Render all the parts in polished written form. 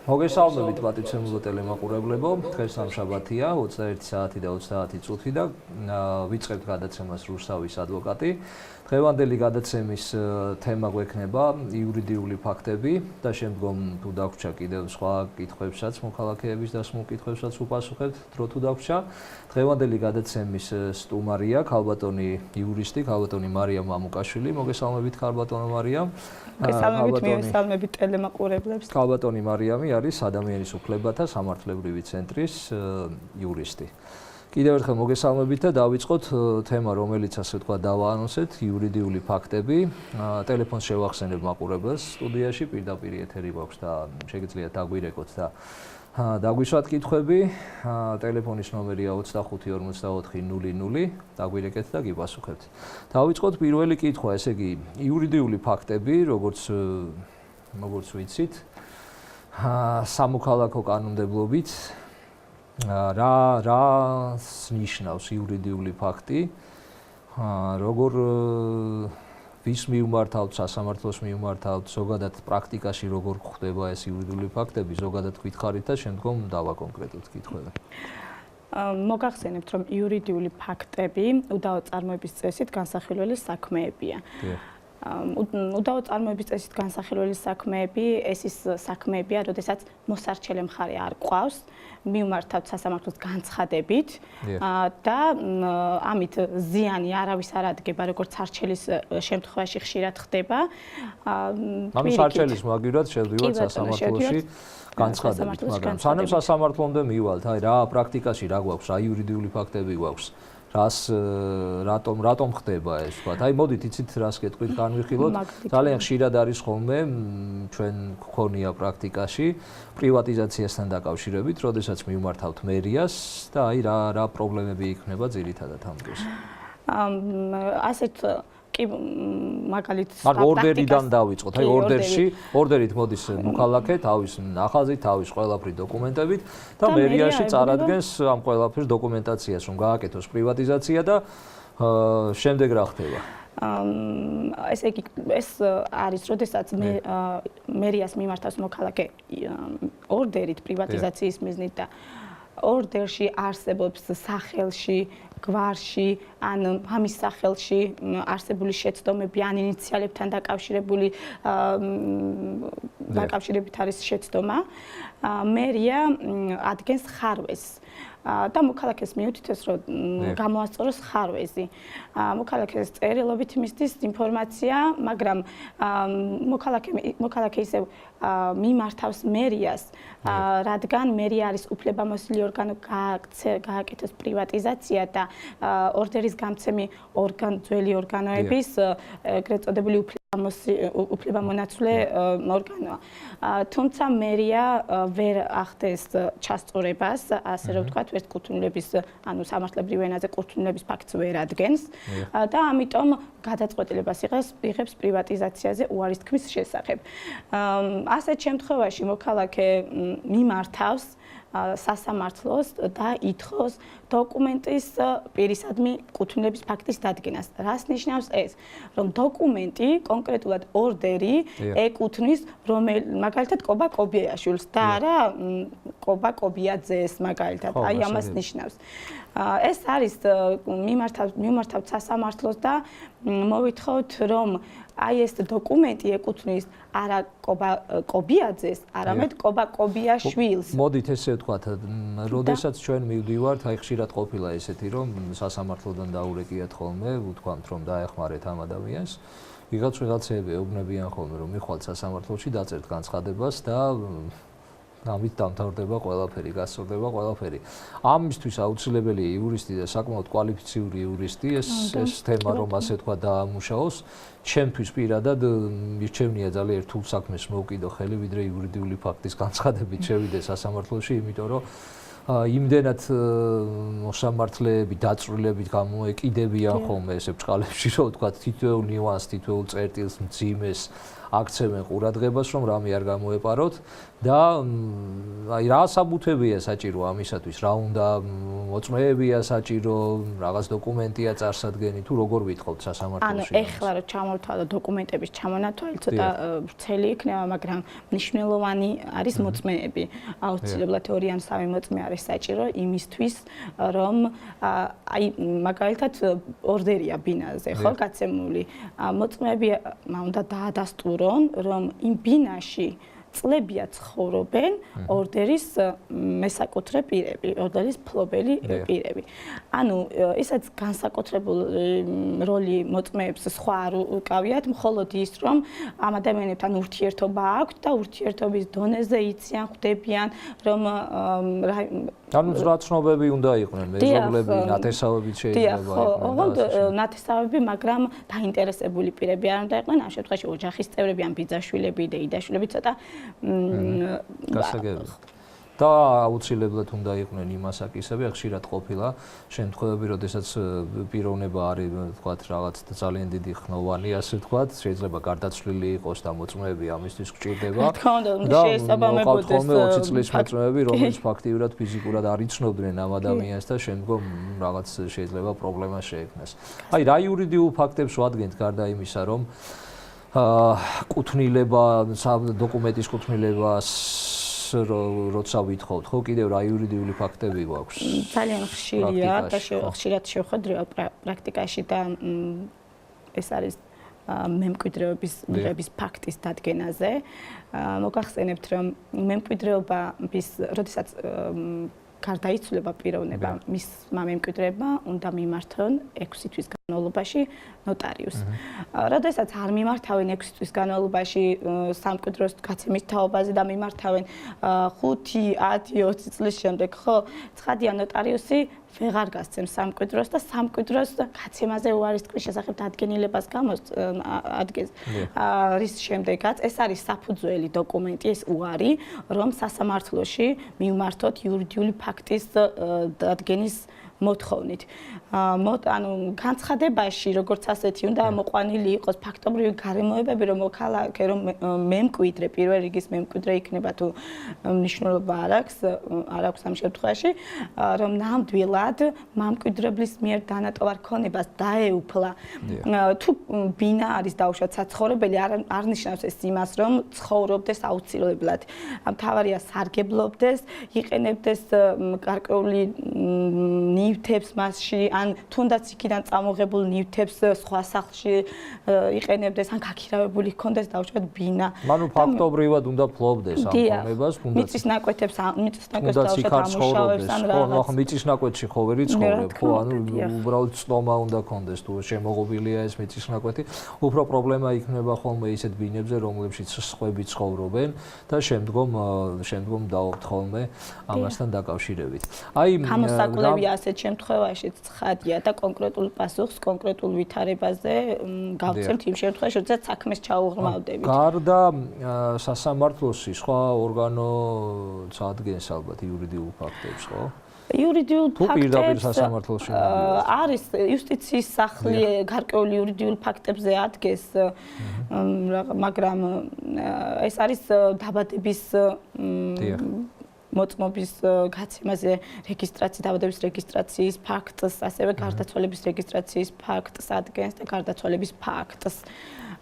მოგესალმებით პატივცემულო ტელემაყურებლებო, დღეს სამშაბათია, 21 საათი და 30 წუთი და ვიწყებთ გადაცემას რუსთავის ადვოკატი. დღევანდელი გადაცემის თემა გვექნება იურიდიული ფაქტები და შემდგომ თუ დაგვრჩა კიდევ სხვა კითხვებსაც, მოქალაქეების დასმულ კითხვებსაც უპასუხებთ, დრო თუ დაგვრჩა. დღევანდელი გადაცემის სტუმარია ქალბატონი იურისტი, ქალბატონი მარია მამუკაშვილი. მოგესალმებით ქალბატონო მარია. მოგესალმებით ტელემაყურებლებს. ქალბატონი მარიამი არის ადამიანის უფლებათა სამართლებრივი ცენტრის იურისტი. კიდევ ერთხელ მოგესალმებით და დავიწყოთ თემა, რომელიც ასე ვთქვათ დავაანონსეთ, იურიდიული ფაქტები. ტელეფონს შევახსენებ მაყურებელს სტუდიაში, პირდაპირ ეთერი გვაქვს და შეგიძლიათ დაგვირეკოთ და დაგვისვათ კითხვები. ტელეფონის ნომერია 25 44 00, დაგვირეკეთ და გიპასუხებთ. დავიწყოთ პირველი კითხვა, ესე იგი, იურიდიული ფაქტები, როგორც ვიცით, სამოქალაქო კანონმდებლობით რას ნიშნავს იურიდიული ფაქტი, როგორ ვის მიმართავთ, სასამართლოს მიმართავთ, ზოგადად პრაქტიკაში როგორ გვხდება ეს იურიდიული ფაქტები, ზოგადად გითხარით და შემდგომ დავაკონკრეტოთ კითხვები. მოგახსენებთ, რომ იურიდიული ფაქტები უდავო წარმოების წესით განსახილველი საქმეებია. უდავო წარმოების წესით განსახილველი საქმეები, ეს ის საქმეებია, როდესაც მოსარჩელე მხარე არ ყავს, მიმართავთ სასამართლოს განცხადებით და ამით ზიანი არავის არ ადგება, როგორც არჩელის შემთხვევაში ხშირად ხდება. ამის არჩელის მაგივრად შევდივართ სასამართლოში განცხადებით, მაგრამ სანამ სასამართლომდე მივალთ, აი რა პრაქტიკაში რა გვაქვს, რა იურიდიული ფაქტები გვაქვს. რატომ ხდება ეს, ვთქვათ. აი მოდით იცით რას გეტყვით, განვიხილოთ. ძალიან ხშირად არის ხოლმე ჩვენ გქონია პრაქტიკაში პრივატიზაციასთან დაკავშირებით, როდესაც მიმართავთ მერიას და აი რა პრობლემები იქნება ძირითადად ამ დროს. ასეთ კი მაგალითად ორდერიდან დავიწყოთ. აი ორდერით მოდის მოქალაქე თავის ნახაზით, თავის ყველაფრის დოკუმენტებით და მერიაში წარადგენს ამ ყველაფრის დოკუმენტაციას, რომ გააკეთოს პრივატიზაცია და შემდეგ რა ხდება? ესე იგი ეს არის, როდესაც მერიას მიმართავს მოქალაქე ორდერით პრივატიზაციის მიზნით და ორდერში არსებობს სახელში, გვარში, ან ამის სახელში არსებული შეცდომები, ან ინიციალებთან დაკავშირებით არის შეცდომა, მერია ადგენს ხარვეზს და მოქალაქეს მიუთითებს, რომ გამოასწოროს ხარვეზი. მოქალაქეს წერილობით მისდის ინფორმაცია, მაგრამ მოქალაქე ისევ მიმართავს მერიას, რადგან მერია არის უფლებამოსილი ორგანო, გააკეთოს პრივატიზაცია და ორდერის გამცემი ძველი ორგანოების ეგრეთ წოდებული უფლებამონაცვლე ორგანოა. თუმცა მერია ვერ ახდენს ჩასწორებას, ასე რომ ვთქვათ, ერთ კუთვნილების, ანუ სამართლებრივ ენაზე კუთვნილების ფაქტს ვერ ადგენს და ამიტომ გადაწყვეტილებას იღებს პრივატიზაციაზე უარის თქმის შესახებ. ასეთ შემთხვევაში მოქალაქე მიმართავს სასამართლოს და ითხოვს დოკუმენტის პირისადმი კუთვნილების ფაქტის დადგენას. რას ნიშნავს ეს? რომ დოკუმენტი, კონკრეტულად ორდერი, ეკუთვნის მაგალითად კობა კობიაშვილს და არა კობა კობიაძეს მაგალითად. აი ამას ნიშნავს. ეს არის მიმართავთ სასამართლოს და მოვითხოვთ, რომ აი ეს დოკუმენტი ეკუთვნის არა კობა კობიაძეს, არამედ კობა კობიაშვილს. მოდით ესე ვთქვათ, როდესაც ჩვენ მივდივართ, აი ხშირად ყოფილა ესეთი, რომ სასამართლოდან დაურეკიათ ხოლმე, ვთქვამთ, რომ დაეხმარეთ ამ ადამიანს. ვიღაცები ეუბნებიან ხოლმე, რომ მიხვალთ სასამართლოში, დაწერთ განცხადებას და ამით დამთავრდება ყველაფერი, გასწორდება ყველაფერი. ამისთვის აუცილებელია იურისტი და საკმაოდ კვალიფიციური იურისტი, ეს თემა რომ ასე თქვა დაამუშაოს. ჩემთვის პირადად მირჩევნია ძალიან რთულ საქმეს მოვკიდო ხელი, ვიდრე იურიდიული ფაქტის განცხადებით შევიდე სასამართლოში, იმიტომ რომ იმდენად მოსამართლეები, დაწვრილებით გამოეკიდებიან ხოლმე ესე ბრწყალებში, რომ ვთქვათ, თითოეულ ნიუანსს, თითოეულ წერტილს, მძიმეს აქცევენ ყურადღებას, რომ რამე არ გამოეპაროთ და აი რა საბუთებია საჭირო ამისათვის, რა უნდა მოწმეებია საჭირო, რაღაც დოკუმენტია წარსადგენი თუ როგორ ვითხოვთ სასამართლოში? ანუ ეხლა რომ ჩამოვთვალოთ დოკუმენტების ჩამონათვალი ცოტა ვრცელი იქნება, მაგრამ მნიშვნელოვანი არის მოწმეები. აუცილებლად 2 ან 3 მოწმე არის საჭირო იმისთვის, რომ აი მაგალითად ორდერია ბინაზე, ხო, გაცემული. მოწმეები უნდა დაადასტურონ, რომ იმ ბინაში წლებია ცხოვრობენ ორდერის მესაკუთრე პირები, ორდერის მფლობელი პირები. ანუ ისაც განსაკუთრებული როლი მოწმეებს სხვა არ უკავიათ, მხოლოდ ის, რომ ამ ადამიანებთან ურთიერთობა აქვთ და ურთიერთობის დონეზე იციან, ხვდებიან, რომ ანუ ზრაცნობები უნდა იყვნენ, მეზობლები, ნათესავებიც შეიძლება იყვნენ. ოღონდ ნათესავები, მაგრამ დაინტერესებული პირები არ უნდა იყვნენ, ამ შემთხვევაში ოჯახის წევრები ან ბიძაშვილები, დეიდაშვილები ცოტა გასაგებია. და აუცილებლად უნდა იყვნენ იმასაკისები, ხშირად ყოფილა შემთხვევები, როდესაც პიროვნება არის, თქვათ, რაღაც ძალიან დიდი ხნოვანი, ასე თქვათ, შეიძლება გარდაცვლილი იყოს და მოწმეები ამისთვის გჭირდება. და მოყავთ ხოლმე 20 წლის მოწმეები, რომელიც ფაქტიურად ფიზიკურად არ იცნობდნენ ამ ადამიანს და შემდგომ რაღაც შეიძლება პრობლემა შეექმნას. აი, რა იურიდიულ ფაქტებს ვადგენთ გარდა იმისა, რომ კუთვნილება, დოკუმენტის კუთვნილებას როცა ვითხოვთ, ხო, კიდევ რა იურიდიული ფაქტები გვაქვს? ძალიან ხშირია და ხშირად შევხვდრება პრაქტიკაში და ეს არის მემკვიდრეობის მიღების ფაქტის დადგენაზე. მოგახსენებთ, რომ მემკვიდრეობის, როდესაც გარდაიცვლება პიროვნება, მისმა მემკვიდრეებმა უნდა მიმართონ 6 თვის განმავლობაში ნოტარიუსს. როდესაც არ მიმართავენ 6 თვის განმავლობაში სამკვიდროს გაცემის თაობაზე და მიმართავენ 5, 10, 20 წლის შემდეგ, ხო, ცხადია ნოტარიუსი ვეღარ გასცემს სამკვიდროს და სამკვიდროს გაცემაზე უარის თქვის შესახებ დადგენილებას ადგენს. რის შემდეგაც ეს არის საფუძველი დოკუმენტი, ეს უარი, რომ სასამართლოში მივმართოთ იურიდიული ფაქტის დადგენის მოთხოვნით. ანუ განცხადებაში, როგორც ასეთი, უნდა მოყვანილი იყოს ფაქტობრივი გარემოებები, რომ მოქალაქე, რომ მემკვიდრე, პირველ რიგის მემკვიდრე იქნება თუ მნიშვნელობა არ აქვს ამ შემთხვევაში, რომ ნამდვილად მამკვიდრებლის მიერ დანატოვარ ქონებას დაეუფლა. თუ ბინა არის დაუშვათ საცხოვრებელი, არ ნიშნავს ეს იმას, რომ ცხოვრობდეს აუცილებლად. მთავარია სარგებლობდეს, იყენებდეს გარკვეული ნივთებს მასში, ან თუნდაც იქიდან წამოღებულ ნივთებს სხვა სახლში იყენებდეს, ან გაქირავებული ჰქონდეს დაუშვათ ბინა. ანუ ფაქტობრივად უნდა ფლობდეს ამ ქონებას, თუნდაც მიწის ნაკვეთებს დაუშვათ ამუშავებს, ან რაღაც. ხო, მიწის ნაკვეთში ხო ვერ იცხოვრებ, ხო, ანუ უბრალოდ წტომა უნდა ქონდეს, თუ შემოღობილია ეს მიწის ნაკვეთი. უფრო პრობლემა იქნება ხოლმე ისეთ ბინებზე, რომლებშიც სხვები ცხოვრობენ და შემდგომ დავობთ ხოლმე ამასთან დაკავშირებით. აი, გამოსაკვლევია ასეთ შემთხვევაში ცხადია და კონკრეტულ პასუხს კონკრეტულ ვითარებაზე გავცემთ იმ შემთხვევაში, როდესაც საქმეს ჩაუღრმავდებით. გარდა სასამართლოსი სხვა ორგანოც ადგენს ალბათ იურიდიულ ფაქტებს, ხო? იურიდიულ ფაქტებს არის იუსტიციის სახლი გარკვეული იურიდიულ ფაქტებზე ადგენს, მაგრამ ეს არის დაბადების მოწმობის გაცემაზე დაბადების რეგისტრაციის ფაქტს, ასევე გარდაცვალების რეგისტრაციის ფაქტს ადგენს და გარდაცვალების ფაქტს.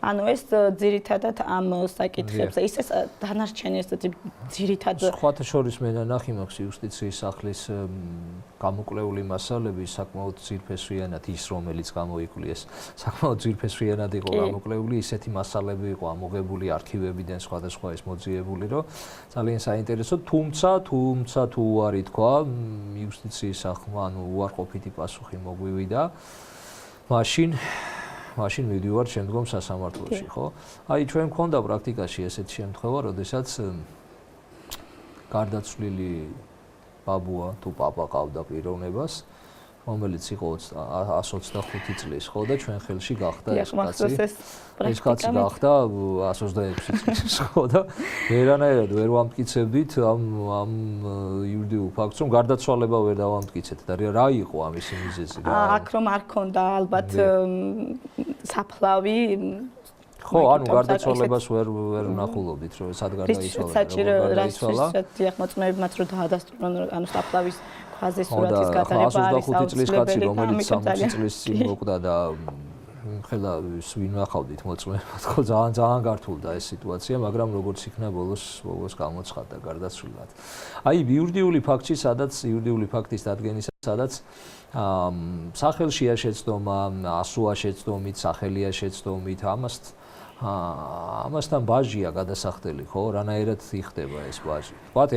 ანუ ეს ძირითადად ამ საკითხებზე, ისე დანარჩენი ეს ძირითადად სხვათა შორის მე ნახი მაქვს იუსტიციის სახლის გამოკვლეული მასალები საკმაოდ ძირფესვიანად ის რომელიც გამოიკვლიეს საკმაოდ ძირფესვიანად იყო გამოკვლეული, ისეთი მასალები იყო ამოღებული არქივებიდან სხვადასხვა ეს მოძიებული, რომ ძალიან საინტერესო, თუმცა თუ უარი თქვა იუსტიციის სახლმა, ანუ უარყოფითი პასუხი მოგვივიდა, მაშინ მივდივარ შემდგომ სასამართლოში, ხო? აი, ჩვენ მქონდა პრაქტიკაში ესეთი შემთხვევა, როდესაც გარდაცვლილი ბაბუა თუ პაპა ყავდა პიროვნებას, რომელიც იყო 125 წლის, ხო, და ჩვენ ხელში გახდა ეს კაცი. ეს კაცი გახდა 126 წლის, ხო, და ვერანაირად ვერ ვამტკიცებდით ამ იურიდიულ ფაქტს, რომ გარდაცვალება ვერ დავამტკიცეთ და რა იყო ამისი მიზეზი? აქ რომ არ ქონდა ალბათ საფლავი ხო, ანუ გარდაცვალებას ვერ ვნახულობდით, რომ სად გარდაიცვალა. დიახ, მოწმეებმაც რომ დაადასტურონ, ანუ საფლავის ქვაზე სურათის გადაღება არის 25 წლის კაცი, რომელიც 60 წლის წინ მოკვდა და ხელა ვინ ნახავდით მოწმეებად, ხო ძალიან გართულდა ეს სიტუაცია, მაგრამ როგორც იქნა ბოლოს გამოცხადდა გარდაცვლილად. აი იურიდიული ფაქტი, იურიდიული ფაქტის დადგენისა, სადაც სახელშია შეცდომა, ასოა შეცდომით, სახელია შეცდომით, ამასთან ბაჟია გადასახდელი, ხო? რანაირად იხდება ეს ბაჟი? ვთქვათ,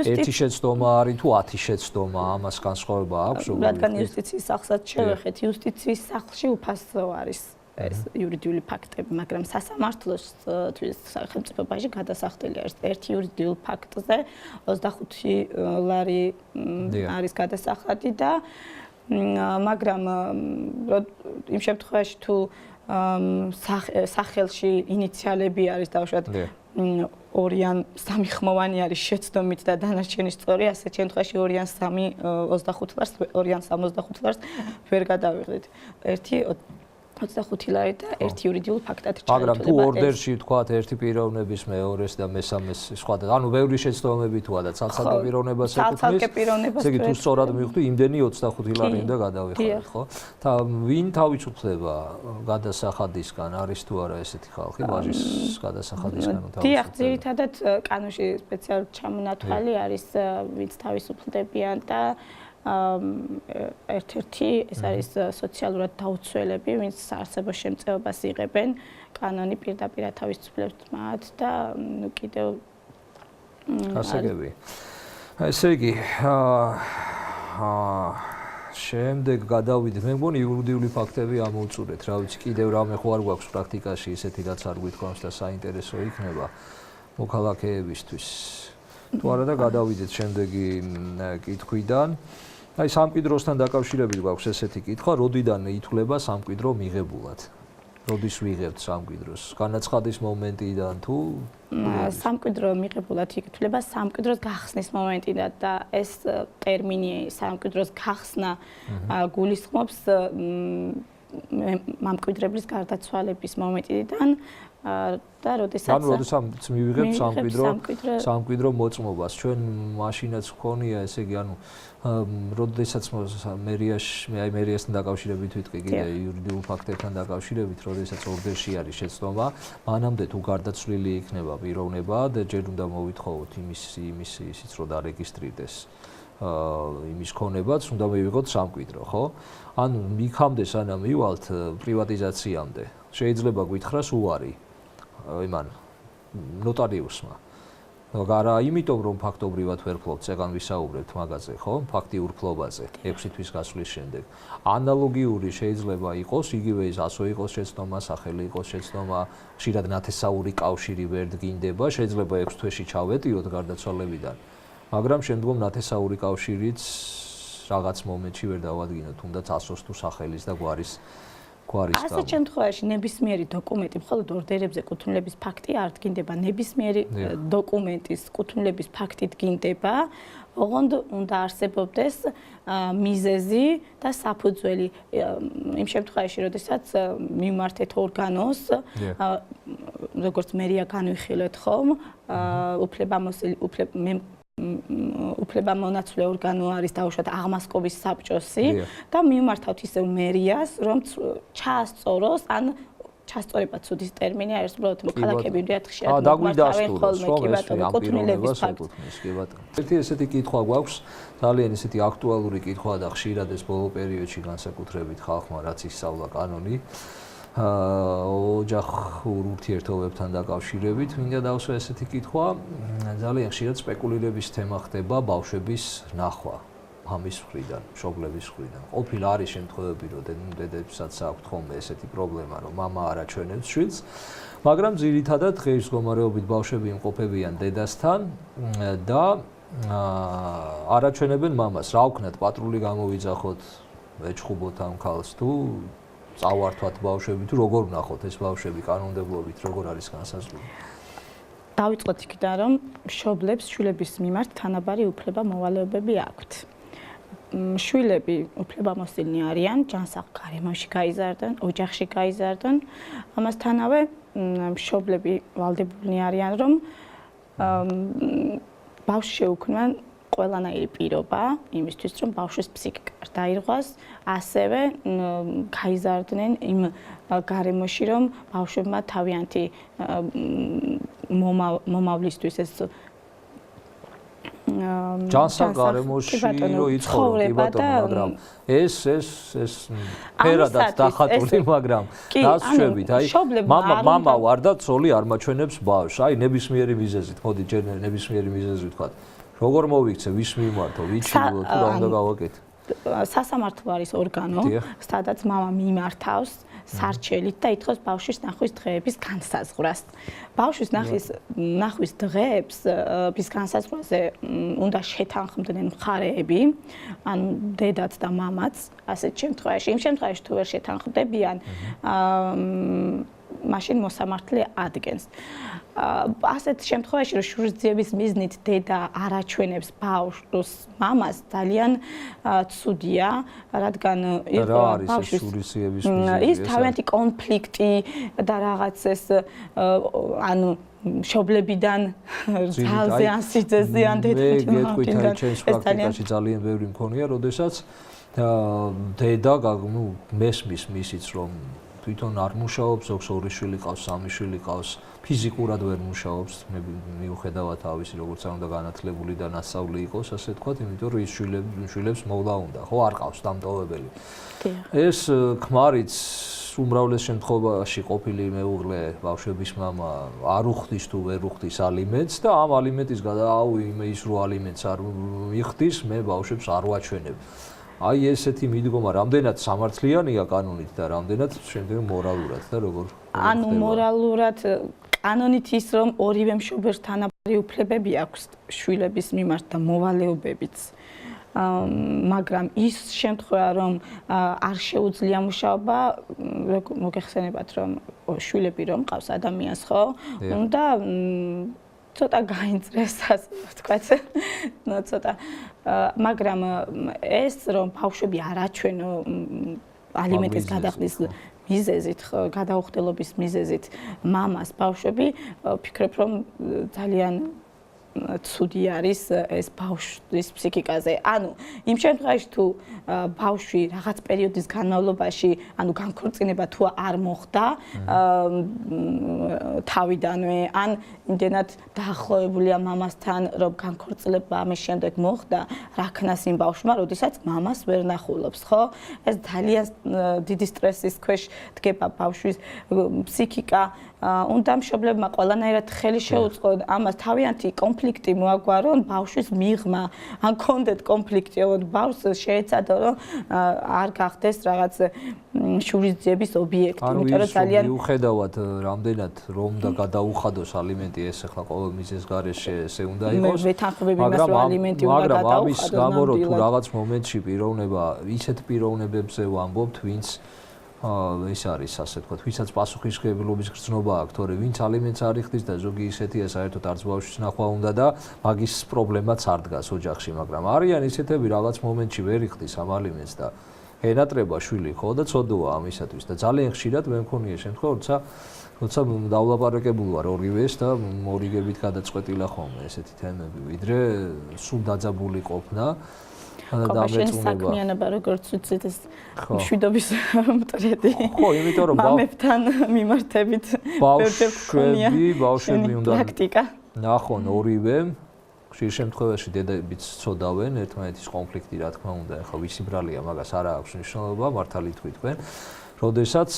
ერთი შეცდომა არის თუ 10 შეცდომა, ამას განსხვავება აქვს როგორ? რადგან იუსტიციის სახლსაც შევეხეთ, იუსტიციის სახლში უფასო არის ეს იურიდიული ფაქტები, მაგრამ სასამართლოსთვის სახელმწიფო ბაჟი გადასახდელი არის ერთი იურიდიულ ფაქტზე 25 ლარი არის გადასახადი და მაგრამ იმ შემთხვევაში თუ სახელში ინიციალები არის დაუშვათ 2 ან 3 ხმოვანი არის შეცდომით და დანარჩენი სწორი, ასეთ შემთხვევაში 2 ან 3 25 ლარს, 2 ან 35 ლარს ვერ გადავიღდით. ერთი 25 ლარი და ერთი იურიდიულ ფაქტად ჩაითვლება. მაგრამ თუ ორდერში თქვათ ერთი პიროვნების მეორეს და მესამეს სხვა და ანუ ბევრი შეცდომები თუა და ცალ-ცალკე პიროვნებას ეკუთვნის. ესე იგი თუ სწორად მივხვდი, იმდენი 25 ლარი უნდა გადავიხადოთ, ხო? და ვინ თავისუფლდება გადასახადისგან, არის თუ არა ესეთი ხალხი, ბაჟის გადასახადისგან თავისუფლდება? დიახ, ძირითადად კანონში სპეციალურად ჩამონათვალი არის, ვინც თავისუფლდებიან და ერთ-ერთი ეს არის სოციალურად დაუცველები, ვინც საარსებო შემწეობას იღებენ, კანონი პირდაპირ თავისუფლებს მათ და კიდევ გასაგები. ესე იგი, შემდეგ გადავიდეთ, მე მგონი იურიდიული ფაქტები ამოვწურეთ, რა ვიცი, კიდევ რამე ხო არ გვაქვს პრაქტიკაში ისეთი რაც არ გვითქვამს და საინტერესო იქნება მოქალაქეებისთვის. თუ არა და გადავიდეთ შემდეგი კითხვიდან. აი სამკვიდროსთან დაკავშირებით გვაქვს ესეთი კითხვა, როდიდან ითვლება სამკვიდრო მიღებულად? როდის ვიღებთ სამკვიდროს? განაცხადის მომენტიდან თუ სამკვიდრო მიღებულად ითვლება სამკვიდროს გახსნის მომენტიდან და ეს ტერმინი სამკვიდროს გახსნა გულისხმობს მამკვიდრებლის გარდაცვალების მომენტიდან და როდესაც მივიღებთ სამკვიდრო მოწმობას. ჩვენ მაშინაც გქონია, ესე იგი, ანუ როდესაც მერიასთან დაკავშირებით ვიტყვი კიდე იურიდიულ ფაქტებთან დაკავშირებით, როდესაც ორდერში არის შეცდომა, მანამდე თუ გარდაცვლილი იქნება პიროვნება და ჯერ უნდა მოვითხოვოთ იმის რომ დარეგისტრირდეს იმის ქონებაც, უნდა მივიღოთ სამკვიდრო, ხო? ანუ იქამდე სანამ მივალთ პრივატიზაციამდე, შეიძლება გითხრას უარი იმან ნოტარიუსმა. არა იმიტომ რომ ფაქტობრივად ვერ ფლობთ, ეგან ვისაუბრებთ მაგაზე, ხო? ფაქტიურ ფლობაზე 6 თვის გასვლის შემდეგ. ანალოგიური შეიძლება იყოს, იგივე ის ასო იყოს შეცდომა, სახელი იყოს შეცდომა, ხშირად ნათესაური კავშირი ვერ დგინდება, შეიძლება 6 თვეში ჩავეტიოთ გარდაცვალებიდან. მაგრამ შემდგომ ნათესაური კავშირიც რაღაც მომენტში ვერ დავადგინოთ, თუნდაც ასოს თუ სახელის და გვარის ასეთ შემთხვევაში ნებისმიერი დოკუმენტი, მხოლოდ ორდერებზე კუთვნილების ფაქტი არ დგინდება, ნებისმიერი დოკუმენტის კუთვნილების ფაქტი დგინდება, ოღონდ უნდა არსებობდეს მიზეზი და საფუძველი. იმ შემთხვევაში, როდესაც მიმართეთ ორგანოს, როგორც მერია განვიხილეთ ხომ, უფლებამონაცვლე ორგანო არის დაუშვათ აღმასკობის საბჭოსი და მიმართავთ ისევ მერიას, რომ ჩაასწოროს ან ჩასწორება ცუდის ტერმინი არის, უბრალოდ მოქალაქეები ვიათ ხშირად დაგვიდასტუროს, ხოლმე კი ბატონო, კუთვნილების ფაქტი. ერთი ესეთი კითხვა გვაქვს, ძალიან ესეთი აქტუალური კითხვა და ხშირად ეს ბოლო პერიოდში განსაკუთრებით ხალხმა რაც ისწავლა კანონი ოჯახურ ურთიერთობებთან დაკავშირებით, მინდა დავსვა ესეთი კითხვა, ძალიან ხშირად სპეკულირების თემა ხდება ბავშვების ნახვა მამის მხრიდან, მშობლების მხრიდან. ყოფილი არის შემთხვევები, რომ დედებსაც აქვთ ხოლმე ესეთი პრობლემა, რომ მამა არ აჩვენებს შვილს, მაგრამ ძირითადად დღეის მდგომარეობით ბავშვები იმყოფებიან დედასთან და არ აჩვენებენ მამას. რა ვქნათ, პატრული გამოვიძახოთ, ეჩხუბოთ ამ ქალს თუ წავართვათ ბავშვები თუ როგორ ვნახოთ ეს ბავშვები კანონმდებლობით როგორ არის განსაზღვრული? დავიწყოთ იქიდან რომ მშობლებს შვილების მიმართ თანაბარი უფლება მოვალეობები აქვთ. შვილები უფლებამოსილნი არიან, ჯანსაღ გარემოში გაიზარდნენ, ოჯახში გაიზარდნენ. ამასთანავე მშობლები ვალდებულნი არიან, რომ ბავშვს შეუქმნან ყველანაირი პირობა იმისთვის, რომ ბავშვის ფსიქიკა არ დაირღვას, ასევე გაიზარდნენ იმ გარემოში, რომ ბავშვებმა თავიანთი მომავლისთვის ეს ჯანსაღ გარემოში რო იცხოვრონ, კი ბატონო, მაგრამ ეს ფერადაც დახატული, მაგრამ დასშვებით, აი მამა ვარ და ცოლი არ მაჩვენებს ბავშვს, აი ნებისმიერი მიზეზით, მოდი ჯერ ნებისმიერი მიზეზით ვთქვათ. როგორ მოვიქცე, ვის მიმართო, ვიჩინო, თუ რა უნდა გავაკეთო? სასამართლო არის ორგანო, სადაც მამა მიმართავს სარჩელით და ითხოვს ბავშვის ნახვის დღეების განსაზღვრას. ბავშვის ნახვის დღეების განსაზღვრაზე უნდა შეთანხმდნენ მხარეები, ანუ დედაც და მამაც, ასეთ შემთხვევაში. იმ შემთხვევაში თუ ვერ შეთანხმდებიან, მაშინ მოსამართლე ადგენს. ასეთ შემთხვევაში, რომ შურისძიების მიზნით დედა არ აჩვენებს ბავშვს მამას, ძალიან ცუდია, რადგან ბავშვის შურისძიების მიზნით ის თავიანთი კონფლიქტი და რაღაც ეს ანუ მშობლებიდან ძალზე ან სიძეზე ან დედამიწიდან ეს პრაქტიკაში ძალიან ბევრი მქონია, როდესაც დედა მესმის მისიც რომ თვითონ არ მუშაობს, ზოგს 2 შვილი ყავს, 3 შვილი ყავს, ფიზიკურად ვერ მუშაობს, მიუხედავად თავისი როგორც არ უნდა განათლებული და ნასწავლი იყოს, ასე ვთქვათ, იმიტომ რომ ის შვილებს მოვლა უნდა, ხო, არ ყავს დამტოვებელი. ეს ქმარიც უმრავლეს შემთხვევაში ყოფილი მეუღლე ბავშვების მამა არ უხდის თუ ვერ უხდის ალიმენტს და ამ ალიმენტის ის რო ალიმენტს არ მიხდის, მე ბავშვებს არ ვაჩვენებ. აი ესეთი მიდგომა რამდენად სამართლიანია კანონით და რამდენად შემდეგ მორალურად და როგორ ანუ მორალურად კანონით ის რომ ორივე მშობელს თანაბარი უფლებები აქვს შვილების მიმართ და მოვალეობებიც მაგრამ ის შემთხვევა რომ არ შეუძლია მუშაობა მოგეხსენებათ რომ შვილები რომ ყავს ადამიანს ხო უნდა ცოტა გაინწრეს ასე ვთქვათ ცოტა მაგრამ ეს რომ ბავშვები არ აჩვენო ალიმენტის გადახდის მიზეზით გადაუხდელობის მიზეზით მამას ბავშვები ვფიქრობ რომ ძალიან ცუდი არის ეს ბავშვის ფსიქიკაზე. ანუ იმ შემთხვევაში თუ ბავშვი რაღაც პერიოდის განმავლობაში, ანუ განქორწინება თუ არ მოხდა თავიდანვე, ან იმდენად დაახლოებულია მამასთან, რომ განქორწილება ამის შემდეგ მოხდა, რა ქნას იმ ბავშვმა, როდესაც მამას ვერ ნახულობს, ხო? ეს ძალიან დიდი სტრესის ქვეშ დგება ბავშვის ფსიქიკა. უნდა მშობლებმა ყველანაირად ხელი შეუწყონ ამას თავიანთი კონფლიქტი მოაგვარონ ბავშვის მიღმა ან კონდეთ კონფლიქტი ოღონდ ბავშვს შეეცადო რომ არ გახდეს რაღაც შურისძიების ობიექტი იმიტომ რომ ძალიან მიუხედავად რამდენად რომ და გადაუხადოს ალიმენტი ეს ახლა ყოველ მიზეზს გარეშე ესე უნდა იყოს მაგრამ ალიმენტი უნდა გადაუხადოს ამის გამო რომ თუ რაღაც მომენტში პიროვნება ისეთ პიროვნებებზე ვამბობთ ვინც ის არის ასე ვთქვათ, ვისაც პასუხისმგებლობის გრძნობა აქვს, თორე ვინც ალიმენტს არ იხდის და ზოგი ისეთია საერთოდ არც ბავშვის ნახვა უნდა და მაგის პრობლემაც არ დგას ოჯახში, მაგრამ არიან ისეთები რაღაც მომენტში ვერ იხდის ამ ალიმენტს და ენატრება შვილი ხო და ცოდოა ამისათვის და ძალიან ხშირად მე მქონია შემთხვევა, როცა დავლაპარაკებული ვარ ორივეს და მორიგებით გადაწყვეტილა ხოლმე ესეთი თემები, ვიდრე სულ დაძაბული ყოფნა კომპანიის საქმიანობა როგორც ვიცით ეს მშვიდობის მტრედი ხო იმიტომ რომ მამებთან მიმართებით ბავშვები უნდა პრაქტიკა ნახონ ორივე ხშირ შემთხვევაში დედებიც ცოდავენ ერთმანეთის კონფლიქტი რა თქმა უნდა ახლა ვისი ბრალია მაგას არა აქვს მნიშვნელობა მართალი თქვი თქვენ როდესაც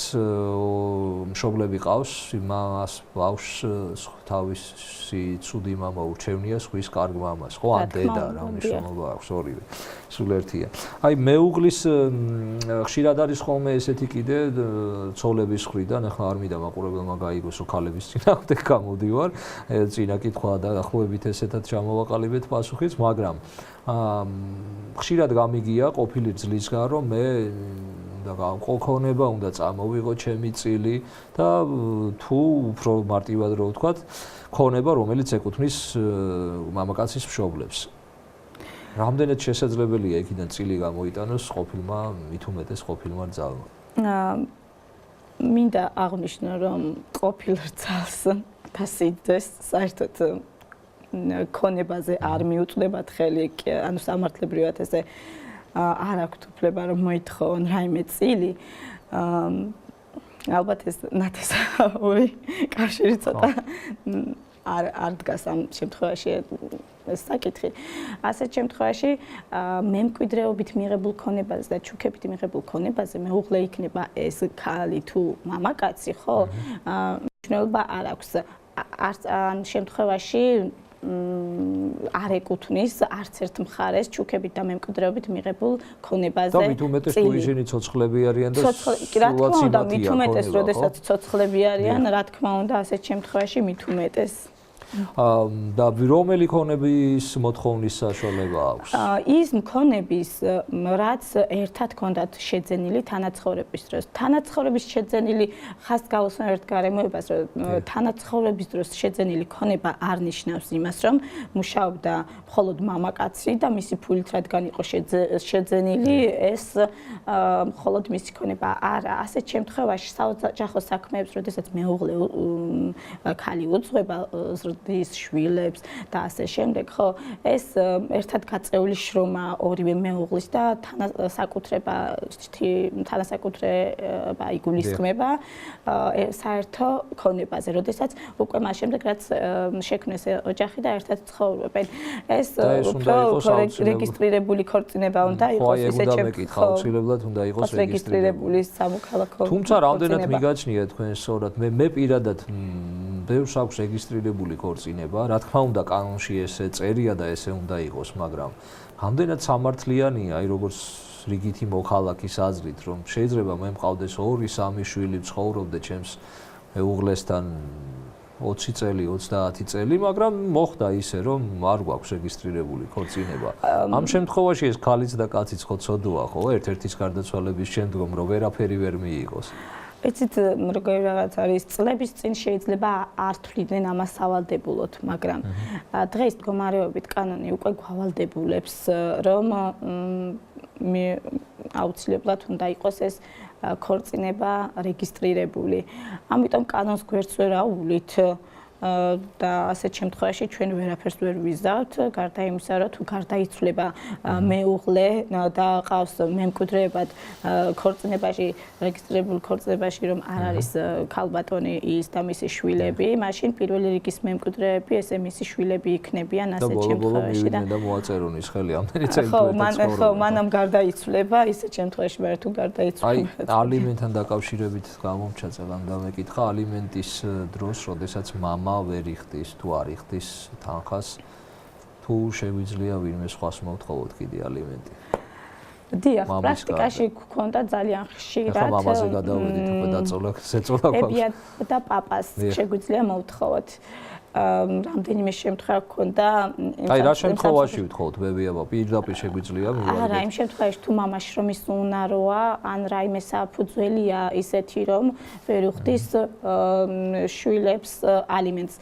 მშობლები ყავს იმას ბავშვს თავისი ცუდი მამა ურჩევნია სხვის კარგ მამას ხო ან დედა რა მნიშვნელობა აქვს ორივე სულ ერთია აი მეუღლის ხშირად არის ხოლმე ესეთი კიდე ცოლების მხრიდან ახლა არ მინდა მაყურებელმა გაიგოსო ქალების წინააღმდეგ გამოდივარ წინა კითხვა და ახლობებით ესეთად ჩამოვაყალიბეთ პასუხიც მაგრამ ხშირად გამიგია ყოფილი ძლისგან რომ მე და გამყოქონება უნდა წამოვიღო ჩემი წილი და თუ უფრო მარტივად რო ვთქვათ ქონება რომელიც ეკუთვნის მამაკაცის მშობლებს რამდენად შესაძლებელია იქიდან წილი გამოიტანოს ყოფილმა მით უმეტეს ყოფილმა რძალმა? მინდა აღვნიშნო, რომ ყოფილ რძალს და სიძეს საერთოდ ქონებაზე არ მიუწვდებათ ხელი, ანუ სამართლებრივად ესე არ აქვთ უფლება რომ მოითხოვონ რაიმე წილი. ალბათ ეს ნათესაური კავშირი ცოტა არ დგას ამ შემთხვევაში ეს საკითხი. ასეთ შემთხვევაში მემკვიდრეობით მიღებულ ქონებაზე და ჩუქებით მიღებულ ქონებაზე მეუღლე იქნება ეს ქალი თუ მამაკაცი, ხო? მნიშვნელობა არ აქვს. ამ შემთხვევაში არ ეკუთვნის არც ერთ მხარეს ჩუქებით და მემკვიდრეობით მიღებულ ქონებაზე. და მით უმეტეს თუ ისინი ცოცხლები არიან და რა თქმა უნდა, მით უმეტეს, როდესაც ცოცხლები არიან, რა თქმა უნდა, ასეთ შემთხვევაში მით უმეტეს. და რომელი ქონების მოთხოვნის საშუალება აქვს? ის მქონების, რაც ერთად ჰქონდათ შეძენილი თანაცხოვრების დროს. თანაცხოვრების შეძენილი ხას გავუსვენ ერთ გარემოებას, რომ თანაცხოვრების დროს შეძენილი ქონება არ ნიშნავს იმას, რომ მუშაობდა მხოლოდ მამაკაცი და მისი ფულით რადგან იყო შეძენილი, ეს მხოლოდ მისი ქონება არა. ასეთ შემთხვევაში საოჯახო საქმეებს, როდესაც მეუღლე ქალი უძღვება ის შვილებს და ასე შემდეგ, ხო, ეს ერთად გაწეული შრომა ორივე მეუღლის და თანასაკუთრება იგულისხმება საერთო ქონებაზე, როდესაც უკვე მას შემდეგ რაც შექმნეს ოჯახი და ერთად ცხოვრობენ. ეს უფრო რეგისტრირებული ქორწინება უნდა იყოს, ისე შემთხვევაში აუცილებლად უნდა იყოს რეგისტრირებული სამოქალაქო. თუმცა რამდენად მიგაჩნია თქვენ სწორად, მე პირადად ბევრს აქვს რეგისტრირებული ქორწინება, რა თქმა უნდა კანონში ესე წერია და ესე უნდა იყოს, მაგრამ რამდენად სამართლიანია, აი როგორც რიგითი მოქალაქის აზრით, რომ შეიძლება მე მყავდეს 2-3 შვილი ცხოვრობდე ჩემს მეუღლესთან 20 წელი, 30 წელი, მაგრამ მოხდა ისე, რომ არ გვაქვს რეგისტრირებული ქორწინება. ამ შემთხვევაში ეს ქალიც და კაციც ხო ცოდოა, ხო, ერთ-ერთის გარდაცვალების შემდგომ რომ ვერაფერი ვერ მიიღოს. იცით, როგორი რაღაც არის, წლების წინ შეიძლება არ თვლიდნენ ამას სავალდებულოდ, მაგრამ დღეს მდგომარეობით კანონი უკვე გვავალდებულებს, რომ აუცილებლად უნდა იყოს ეს ქორწინება რეგისტრირებული. ამიტომ კანონს გვერდს ვერ აუვლით და ასეთ შემთხვევაში ჩვენ ვერაფერს ვერ ვიზავთ, გარდა იმისა, რომ თუ გარდაიცვლება მეუღლე და ყავს მემკვიდრეებად ქორწინებაში, რეგისტრირებულ ქორწინებაში, რომ არ არის ქალბატონი ის და მისი შვილები, მაშინ პირველი რიგის მემკვიდრეები ესე მისი შვილები იქნებიან ასეთ შემთხვევაში და მოაწერონ ის ხელი ამდენი წელი ხო, მანამ გარდაიცვლება, ისეთ შემთხვევაში მაგრამ თუ გარდაიცვლება. აი, ალიმენტთან დაკავშირებით გამომჩა წელან დამეკითხა, ალიმენტის დროს, როდესაც მამა ვერ იხდის თუ არ იხდის თანხას, თუ შეგვიძლია ვინმე სხვას მოვთხოვოთ კიდე ალიმენტი. დიახ, პრაქტიკაში გქონდა ძალიან ხშირად. ახლა მამაზე გადავედით, უკვე დაწოლა, ზეწოლა გვაქვს. ბებიად და პაპას შეგვიძლია მოვთხოვოთ. რამდენიმე შემთხვევა გქონდა. აი, რა შემთხვევაში ვთხოვთ ბებია-პაპა? პირდაპირ შეგვიძლია მივაგდეთ? არა, იმ შემთხვევაში თუ მამა შრომის უნაროა, ან რაიმე საფუძველია ისეთი, რომ ვერ უხდის შვილებს ალიმენტს.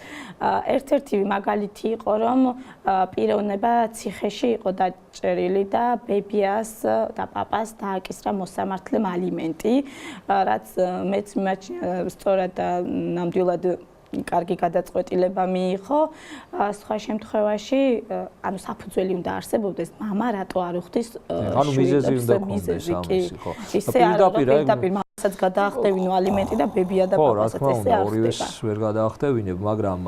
ერთ-ერთი მაგალითი იყო, რომ პიროვნება ციხეში იყო დაჭერილი და ბებიას და პაპას დააკისრა მოსამართლემ ალიმენტი, რაც მეც მიმაჩნია სწორად და ნამდვილად კარგი გადაწყვეტილება მიიღო. სხვა შემთხვევაში, ანუ საფუძველი უნდა არსებობდეს, მამა რატო არ უხდის ანუ მიზეზი უნდა ქონდეს ამისი, ხო. ისე პირდაპირ მასაც გადაახტევინო ალიმენტი და ბებია და პაპასაც ესე არ ხდება. ორივეს ვერ გადაახტევინებ, მაგრამ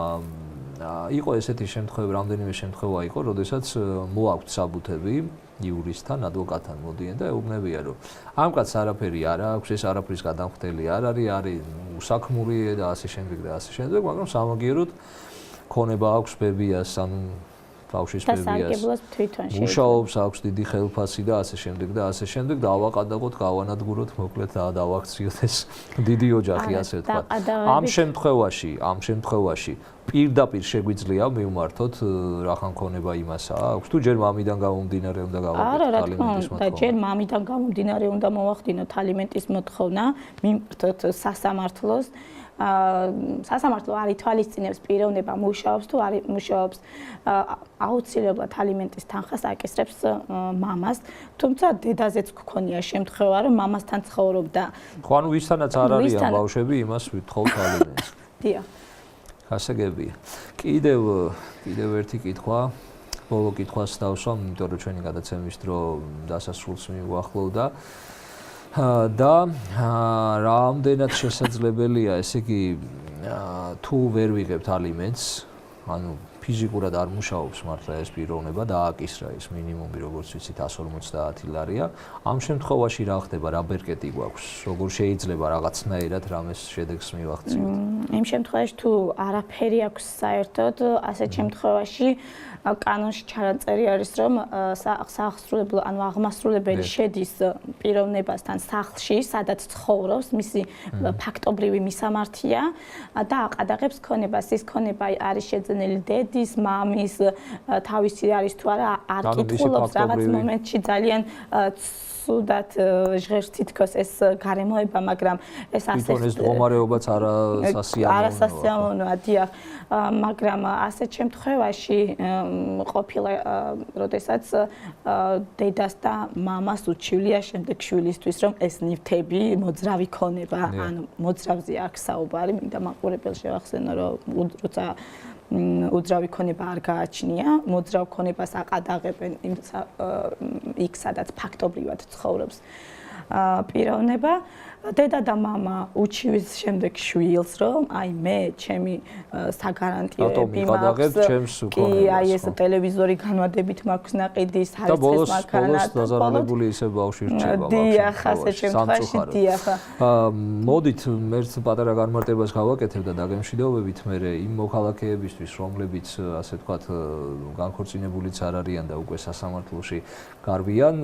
იყო ესეთი შემთხვევა, რამდენიმე შემთხვევა იყო, როდესაც მოაქვთ საბუთები იურისტთან, ადვოკატთან მოდიან და ეუბნებიან, რომ ამ კაცს არაფერი არ აქვს, ეს არაფრის გადამხდელი არ არის უსაქმური და ასე შემდეგ და ასე შემდეგ, მაგრამ სამაგიეროდ ქონება აქვს ბებიას, ანუ ბავშვის ბებიას. მუშაობს, აქვს დიდი ხელფასი და ასე შემდეგ და ასე შემდეგ და ავაყადაგოთ, გავანადგუროთ, მოკლედ დავაქციოთ ეს დიდი ოჯახი, ასე ვთქვათ. ამ შემთხვევაში პირდაპირ შეგვიძლია მივმართოთ რახან ქონება იმასაა, აქვს თუ ჯერ მამიდან გამომდინარე უნდა გავაკეთოთ ალიმენტის მოთხოვნა. და ჯერ მამიდან გამომდინარე უნდა მოვახდინოთ ალიმენტის მოთხოვნა, მიმართოთ სასამართლოს. სასამართლო არ ითვალისწინებს პიროვნება მუშაობს თუ არ მუშაობს, აუცილებლად ალიმენტის თანხას აკისრებს მამას, თუმცა დედაზეც გქონია შემთხვევა, რომ მამასთან ცხოვრობდა. ხო, ანუ ვისთანაც არ არიან ბავშვები, იმას ვითხოვთ ალიმენტს. დიახ. გასაგებია. კიდევ ერთი კითხვა. ბოლო კითხვას დავსვამ, იმიტომ რომ ჩვენი გადაცემის დრო დასასრულს მიუახლოვდა. და რამდენად შესაძლებელია, ესე იგი, თუ ვერ ვიღებთ ალიმენტს, ანუ ფიზიკურად არ მუშაობს მართლა ეს პიროვნება და ააკისრა ეს მინიმუმი, როგორც ვიცით, 150 ლარია. ამ შემთხვევაში რა ხდება, რა ბერკეტი გვაქვს, როგორ შეიძლება რაღაცნაირად რამეს შედეგს მივახციოთ? იმ შემთხვევაში თუ არაფერი აქვს საერთოდ, ასეთ შემთხვევაში კანონში ჩანაწერი არის, რომ საახსრუებლო, ანუ აღმასრულებელი შედის პიროვნებასთან სახლში, სადაც ცხოვრობს, მისი ფაქტობრივი მისამართია და აყადაღებს ქონებას. ის ქონება არის შეძენილი დედის, მამის, თავისი არის თუ არა, არ კითხულობს რაღაც მომენტში ძალიან სუდად ჟღერს თითქოს ეს გარემოება, მაგრამ ეს ასე ეს მდგომარეობაც არასასიამოვნოა, დიახ, მაგრამ ასეთ შემთხვევაში ყოფილა, როდესაც დედას და მამას უჩივლია შემდეგ შვილისთვის, რომ ეს ნივთები მოძრავი ქონება, ანუ მოძრავზე აქვს საუბარი, მინდა მაყურებელს შევახსენო, რომ როცა უძრავი ქონება არ გააჩნია, მოძრავ ქონებას აყადაღებენ იქ, სადაც ფაქტობრივად ცხოვრობს პიროვნება. დედა და მამა უჩივის შემდეგ შვილს, რომ აი მე ჩემი საგარანტიოები მაქვს, კი, აი ეს ტელევიზორი განვადებით მაქვს ნაყიდი, სარიცხეს მანქანა, და დაზარალებული ისე ბავშვი რჩება. დიახ, ასეთ შემთხვევაში დიახ. მოდით ერთ პატარა განმარტებას გავაკეთებ და დაგემშვიდობებით მე იმ მოქალაქეებისთვის, რომლებიც ასე ვთქვათ განქორწინებულიც არ არიან და უკვე სასამართლოში გარბიან,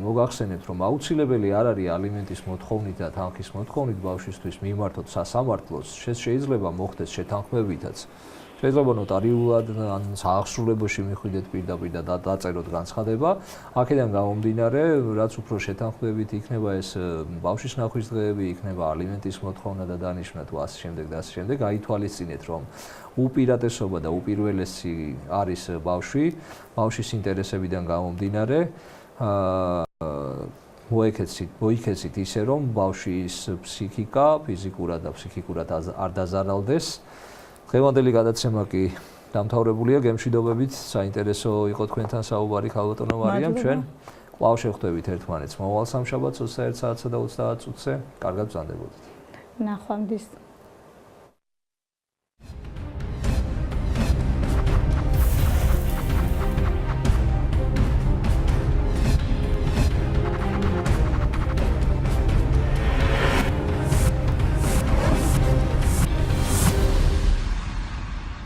მოგახსენებთ, რომ აუცილებელი არ არის ალიმენტის მოთხოვნით და თანხის მოთხოვნით ბავშვისთვის მიმართოთ სასამართლოს, შეიძლება მოხდეს შეთანხმებითაც. შეიძლება ნოტარიულად ან საახსრულებაში მიხვიდეთ პირდაპირ და დაწეროთ განცხადება. აქედან გამომდინარე, რაც უფრო შეთანხმებით იქნება ეს ბავშვის ნახვის დღეები, იქნება ალიმენტის მოთხოვნა და დანიშვნა თუ ასე შემდეგ და ასე შემდეგ, აითვალისწინეთ, რომ უპირატესობა და უპირველესი არის ბავშვის ინტერესებიდან გამომდინარე. მოიქეცით ისე, რომ ბავშვის ფსიქიკა, ფიზიკურად და ფსიქიკურად არ დაზარალდეს. დღევანდელი გადაცემა კი დამთავრებულია, გემშვიდობებით, საინტერესო იყო თქვენთან საუბარი, ქალბატონო მარიამ, ჩვენ კვლავ შევხვდებით ერთმანეთს. მოვალ სამშაბათს 21 საათსა და 30 წუთზე. კარგად ბრძანდებოდეთ. ნახვამდის.